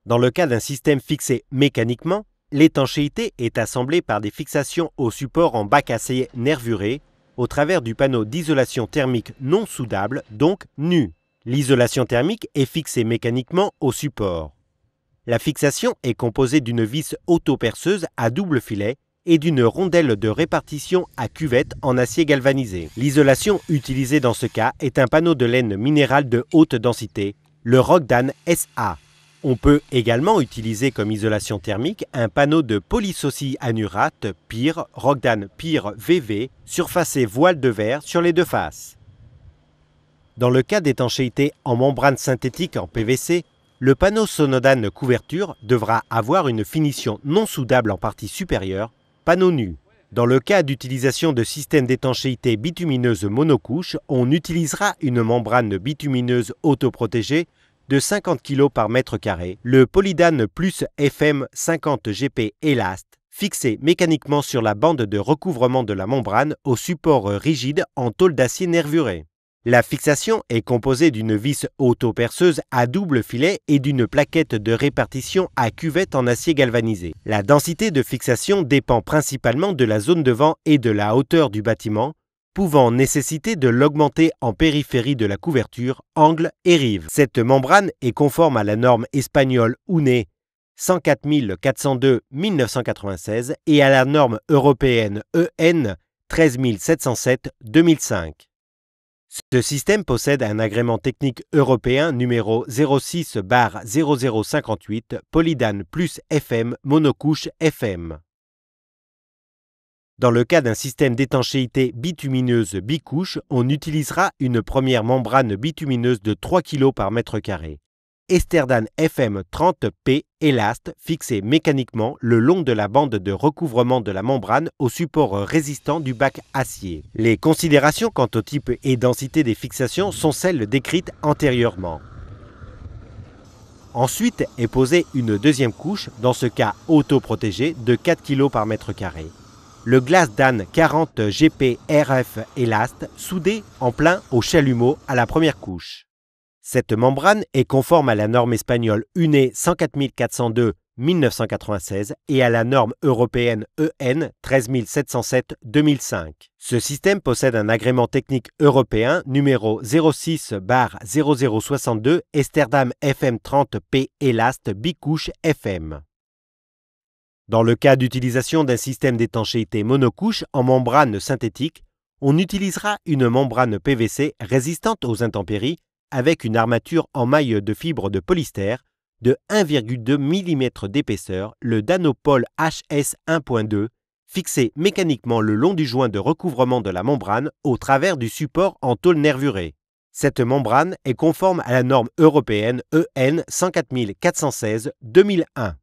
Dans le cas d'un système fixé mécaniquement, l'étanchéité est assemblée par des fixations au support en bac acier nervuré au travers du panneau d'isolation thermique non soudable, donc nu. L'isolation thermique est fixée mécaniquement au support. La fixation est composée d'une vis autoperceuse à double filet et d'une rondelle de répartition à cuvette en acier galvanisé. L'isolation utilisée dans ce cas est un panneau de laine minérale de haute densité, le Rogdan SA. On peut également utiliser comme isolation thermique un panneau de polysocianurate PIR Rogdan PIR VV surfacé voile de verre sur les deux faces. Dans le cas d'étanchéité en membrane synthétique en PVC, le panneau Sonodan couverture devra avoir une finition non soudable en partie supérieure, panneau nu. Dans le cas d'utilisation de systèmes d'étanchéité bitumineuse monocouche, on utilisera une membrane bitumineuse autoprotégée de 50 kg par mètre carré, le Polydan Plus FM 50 GP Elast, fixé mécaniquement sur la bande de recouvrement de la membrane au support rigide en tôle d'acier nervuré. La fixation est composée d'une vis autoperceuse à double filet et d'une plaquette de répartition à cuvette en acier galvanisé. La densité de fixation dépend principalement de la zone de vent et de la hauteur du bâtiment, pouvant nécessiter de l'augmenter en périphérie de la couverture, angle et rive. Cette membrane est conforme à la norme espagnole UNE 104402-1996 et à la norme européenne EN 13707-2005. Ce système possède un agrément technique européen numéro 06/0058 Polydan Plus FM monocouche FM. Dans le cas d'un système d'étanchéité bitumineuse bicouche, on utilisera une première membrane bitumineuse de 3 kg par mètre carré. Esterdan FM 30P Elast fixé mécaniquement le long de la bande de recouvrement de la membrane au support résistant du bac acier. Les considérations quant au type et densité des fixations sont celles décrites antérieurement. Ensuite est posée une deuxième couche, dans ce cas autoprotégée, de 4 kg par mètre carré. Le Glasdan 40 GP RF Elast soudé en plein au chalumeau à la première couche. Cette membrane est conforme à la norme espagnole UNE 104402-1996 et à la norme européenne EN 13707-2005. Ce système possède un agrément technique européen numéro 06/0062 Esterdam FM 30P Elast bicouche FM. Dans le cas d'utilisation d'un système d'étanchéité monocouche en membrane synthétique, on utilisera une membrane PVC résistante aux intempéries avec une armature en maille de fibre de polystère de 1,2 mm d'épaisseur, le Danopol HS 1.2, fixé mécaniquement le long du joint de recouvrement de la membrane au travers du support en tôle nervurée. Cette membrane est conforme à la norme européenne EN 104416-2001.